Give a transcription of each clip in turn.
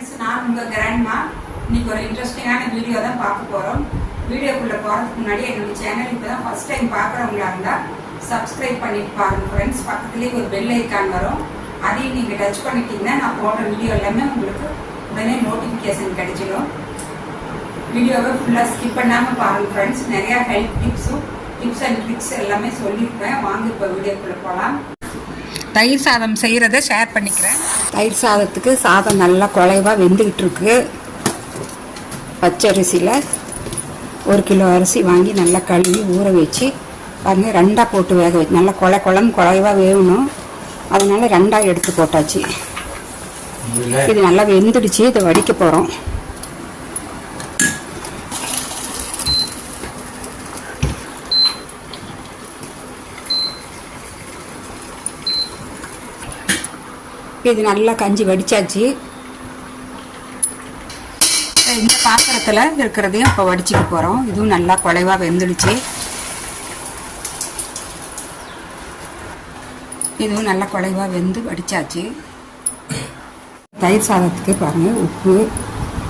Friends, நான் உங்கள் grandma. இன்னைக்கு ஒரு இன்ட்ரெஸ்டிங்கான வீடியோ தான் பார்க்க போகிறோம். வீடியோக்குள்ளே போகிறதுக்கு முன்னாடி என்னோட சேனல் இப்போ தான் ஃபஸ்ட் டைம் பார்க்குறவங்களா இருந்தால் சப்ஸ்கிரைப் பண்ணிட்டு பாருங்க ஃப்ரெண்ட்ஸ். பக்கத்துலேயே ஒரு பெல் ஐக்கான் வரும், அதையும் நீங்கள் டச் பண்ணிட்டீங்கன்னா நான் போடுற வீடியோ எல்லாமே உங்களுக்கு உடனே நோட்டிஃபிகேஷன் கிடைச்சிடும். வீடியோவை ஃபுல்லாக ஸ்கிப் பண்ணாமல் பாருங்கள் ஃப்ரெண்ட்ஸ். நிறையா ஹெல்த் டிப்ஸ் அண்ட் ட்ரிக்ஸ் எல்லாமே சொல்லியிருப்பேன். வாங்க இப்போ வீடியோக்குள்ளே போகலாம். தயிர் சாதம் செய்கிறத ஷேர் பண்ணிக்கிறேன். தயிர் சாதத்துக்கு சாதம் நல்லா குழைவாக வெந்துக்கிட்டு இருக்கு. பச்சரிசியில் 1 கிலோ அரிசி வாங்கி நல்லா கழுவி ஊற வச்சு பாருங்கள், 2ஆக போட்டு வேக வச்சு நல்லா குழைவாக வேகணும். அதனால 2ஆக எடுத்து போட்டாச்சு. இது நல்லா வெந்துடுச்சு. இதை வடிக்க போகிறோம். இது நல்லா கஞ்சி வடித்தாச்சு. இந்த பாத்திரத்தில் இருக்கிறதையும் இப்போ வடிச்சுக்க போகிறோம். இதுவும் நல்லா குழைவாக வெந்துடுச்சு. இதுவும் நல்லா குழைவாக வெந்து வடித்தாச்சு. தயிர் சாதத்துக்கு பாருங்கள், உப்பு,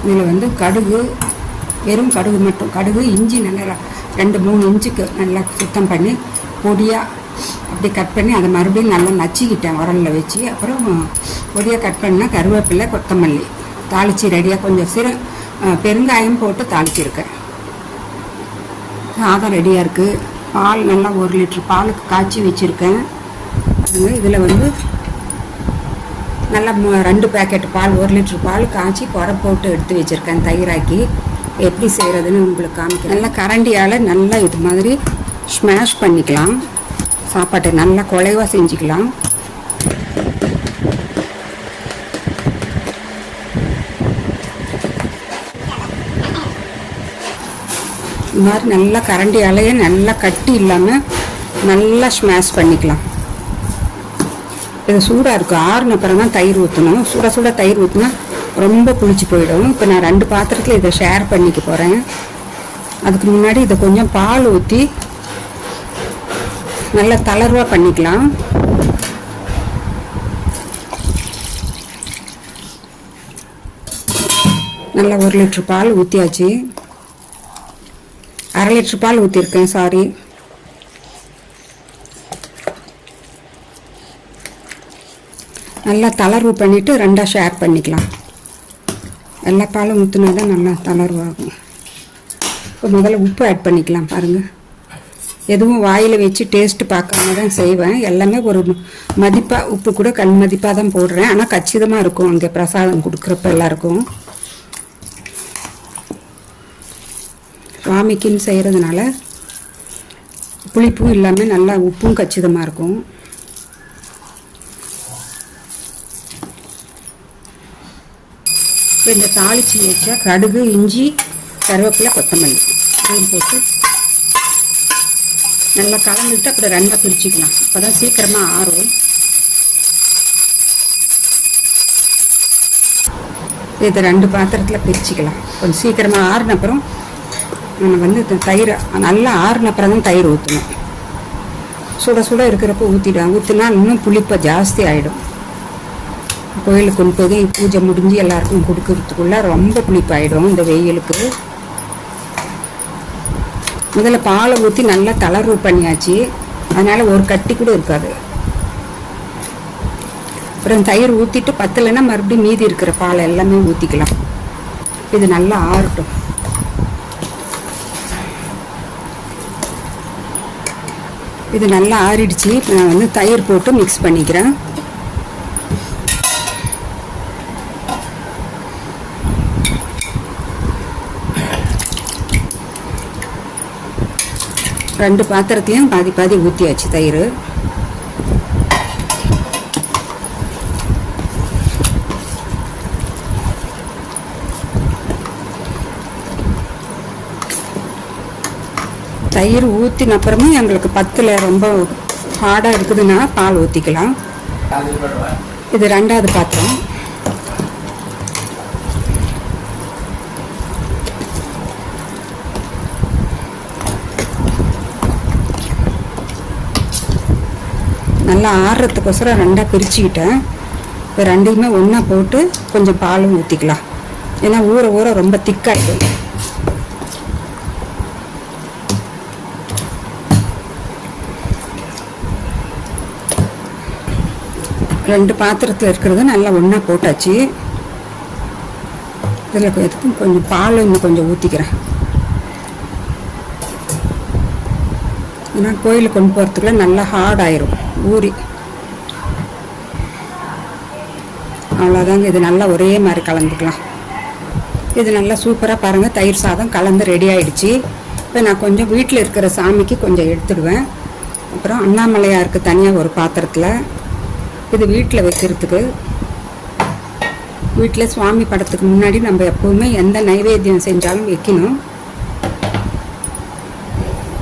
இதில் கடுகு, வெறும் கடுகு மட்டும், கடுகு இஞ்சி நல்லா 2-3 இன்ச்சுக்கு நல்லா சுத்தம் பண்ணி பொடியாக அப்படி கட் பண்ணி அதை மறுபடியும் நல்லா நச்சிக்கிட்டேன் உரலில் வச்சு. அப்புறம் பொடியாக கட் பண்ணால் கருவேப்பிலை, கொத்தமல்லி தாளித்து ரெடியாக கொஞ்சம் பெருங்காயம் போட்டு தாளிச்சிருக்கேன். சாதம் ரெடியாக இருக்குது. பால் நல்லா 1 லிட்டர் பாலுக்கு காய்ச்சி வச்சுருக்கேன். இதில் நல்லா 2 பேக்கெட் பால், 1 லிட்டர் பால் காய்ச்சி புற போட்டு எடுத்து வச்சுருக்கேன். தயிராக்கி எப்படி செய்கிறதுன்னு உங்களுக்கு காமிக்கிறேன். நல்லா கரண்டியால் நல்லா இது மாதிரி ஸ்மாஷ் பண்ணிக்கலாம். சாப்பாட்டை நல்லா குழைவாக செஞ்சுக்கலாம். இது மாதிரி நல்லா கரண்டியாலேயே நல்லா கட்டி இல்லாமல் நல்லா ஸ்மாஷ் பண்ணிக்கலாம். இது சூடாக இருக்கும். ஆறுன அப்புறம் தான் தயிர் ஊற்றணும். சுட தயிர் ஊற்றினா ரொம்ப புளிச்சு போயிடும். இப்போ நான் 2 பாத்திரத்தில் இதை ஷேர் பண்ணிக்க போகிறேன். அதுக்கு முன்னாடி இதை கொஞ்சம் பால் ஊற்றி நல்லா தளர்வாக பண்ணிக்கலாம். நல்லா 1 லிட்டர் பால் ஊற்றியாச்சு. 1/2 லிட்டர் பால் ஊற்றிருக்கேன், சாரி. நல்லா தளர்வு பண்ணிவிட்டு 2ஆக ஷேர் பண்ணிக்கலாம். எல்லா பாலும் ஊற்றினா தான் நல்லா தளர்வாகும். இப்போ முதல்ல உப்பு ஆட் பண்ணிக்கலாம். பாருங்கள், எதுவும் வாயில் வச்சு டேஸ்ட்டு பார்க்காம தான் செய்வேன். எல்லாமே ஒரு மதிப்பாக, உப்பு கூட கல் மதிப்பாக தான் போடுறேன். ஆனால் கச்சிதமாக இருக்கும் அங்கே பிரசாதம் கொடுக்குறப்ப எல்லாருக்கும். சுவாமிக்குன்னு செய்கிறதுனால புளிப்பும் இல்லாமல் நல்லா உப்பும் கச்சிதமாக இருக்கும். இப்போ இந்த தாளிச்சி வச்சா கடுகு, இஞ்சி, கருவேப்பிலை, கொத்தமல்லி இதையும் போட்டு நல்லா கலந்துட்டு அப்புறம் 2ஆக பிரிச்சுக்கலாம். அப்போ தான் சீக்கிரமாக ஆறும். இதை 2 பாத்திரத்தில் பிரிச்சுக்கலாம். கொஞ்சம் சீக்கிரமாக ஆறுன அப்புறம் நம்ம தயிர் நல்லா ஆறுன அப்புறம் தான் தயிர் ஊற்றணும். சுட இருக்கிறப்ப ஊற்றினா இன்னும் புளிப்பை ஜாஸ்தி ஆகிடும். கோயிலுக்கு கொண்டு போய் பூஜை முடிஞ்சு எல்லாருக்கும் கொடுக்கறதுக்குள்ள ரொம்ப புளிப்பாயிடும் இந்த வெயிலுக்கு. முதல்ல பாலை ஊற்றி நல்லா தளர்வு பண்ணியாச்சு. அதனால் ஒரு கட்டி கூட இருக்காது. அப்புறம் தயிர் ஊற்றிட்டு பத்தலைன்னா மறுபடியும் மீதி இருக்கிற பாலை எல்லாமே ஊற்றிக்கலாம். இது நல்லா ஆறட்டும். இது நல்லா ஆறிடுச்சு. நான் தயிர் போட்டு மிக்ஸ் பண்ணிக்கிறேன். ரெண்டு பாத்திரத்தையும் பாதி ஊற்றியாச்சு தயிர். தயிர் ஊற்றின அப்புறமும் எங்களுக்கு பத்தில் ரொம்ப ஹார்டாக இருக்குதுன்னா பால் ஊற்றிக்கலாம். இது 2வது பாத்திரம். நல்லா ஆறுறதுக்கோசரம் 2ஆக பிரிச்சுக்கிட்டேன். இப்போ ரெண்டையுமே ஒன்றா போட்டு கொஞ்சம் பாலும் ஊற்றிக்கலாம். ஏன்னா ஊற ஊற ரொம்ப திக்காகிடும். ரெண்டு பாத்திரத்தில் இருக்கிறது நல்லா ஒன்றா போட்டாச்சு. இதில் எதுக்கும் கொஞ்சம் பால் இன்னும் கொஞ்சம் ஊற்றிக்கிறேன். ஏன்னா கோயிலுக்கு கொண்டு போகிறதுக்குள்ள நல்லா ஹார்ட் ஆயிரும் ஊறி. அவ்வளோதாங்க. இது நல்லா ஒரே மாதிரி கலந்துக்கலாம். இது நல்லா சூப்பராக பாருங்கள், தயிர் சாதம் கலந்து ரெடி ஆகிடுச்சு. இப்போ நான் கொஞ்சம் வீட்டில் இருக்கிற சாமிக்கு கொஞ்சம் எடுத்துடுவேன். அப்புறம் அண்ணாமலையாருக்கு தனியாக ஒரு பாத்திரத்தில், இது வீட்டில் வைக்கிறதுக்கு. வீட்டில் சுவாமி படத்துக்கு முன்னாடி நம்ம எப்போவுமே எந்த நைவேத்தியம் செஞ்சாலும் வைக்கணும்.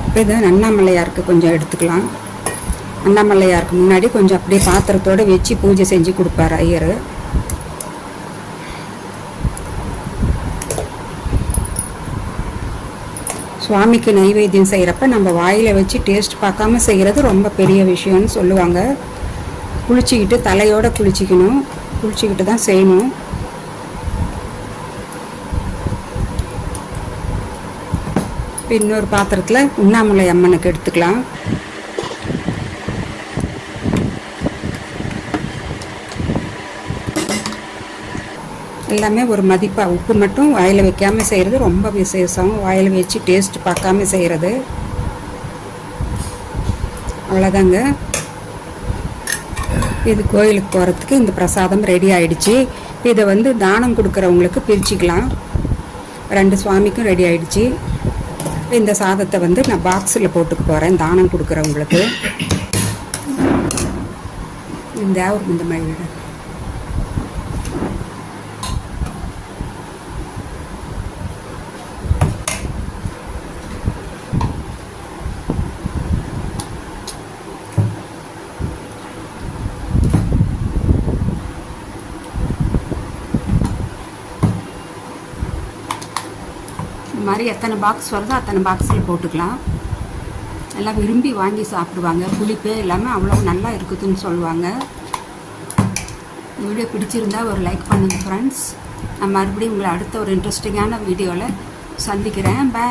இப்போ இதை அண்ணாமலையாருக்கு கொஞ்சம் எடுத்துக்கலாம். அண்ணாமலையாருக்கு முன்னாடி கொஞ்சம் அப்படியே பாத்திரத்தோடு வச்சு பூஜை செஞ்சு கொடுப்பார் ஐயர். சுவாமிக்கு நைவேத்தியம் செய்கிறப்ப நம்ம வாயில் வச்சு டேஸ்ட் பார்க்காம செய்கிறது ரொம்ப பெரிய விஷயம்னு சொல்லுவாங்க. குளிச்சுக்கிட்டு தலையோடு குளிச்சிக்கணும், குளிச்சுக்கிட்டு தான் செய்யணும். இன்னொரு பாத்திரத்தில் உண்ணாமலை அம்மனுக்கு எடுத்துக்கலாம். எல்லாமே ஒரு மதிப்பாக. உப்பு மட்டும் வாயில் வைக்காமல் செய்கிறது ரொம்ப விசேஷம். வாயில் வச்சு டேஸ்ட் பார்க்காம செய்கிறது. அவ்வளோதாங்க. இது கோயிலுக்கு போகிறதுக்கு இந்த பிரசாதம் ரெடி ஆகிடுச்சு. இதை தானம் கொடுக்குறவங்களுக்கு பிரிச்சுக்கலாம். ரெண்டு சுவாமிக்கும் ரெடி ஆகிடுச்சு. இந்த சாதத்தை நான் பாக்ஸில் போட்டுக்க போகிறேன் தானம் கொடுக்குறவங்களுக்கு. இந்த மாதிரி மாதிரி எத்தனை பாக்ஸ் வருதோ அத்தனை பாக்ஸில் போட்டுக்கலாம். எல்லாம் விரும்பி வாங்கி சாப்பிடுவாங்க. புளிப்பே இல்லாமல் அவ்வளோ நல்லா இருக்குதுன்னு சொல்லுவாங்க. வீடியோ பிடிச்சிருந்தா ஒரு லைக் பண்ணுங்கள் ஃப்ரெண்ட்ஸ். நான் மறுபடியும் உங்களை அடுத்த ஒரு இன்ட்ரெஸ்டிங்கான வீடியோவில் சந்திக்கிறேன். பை.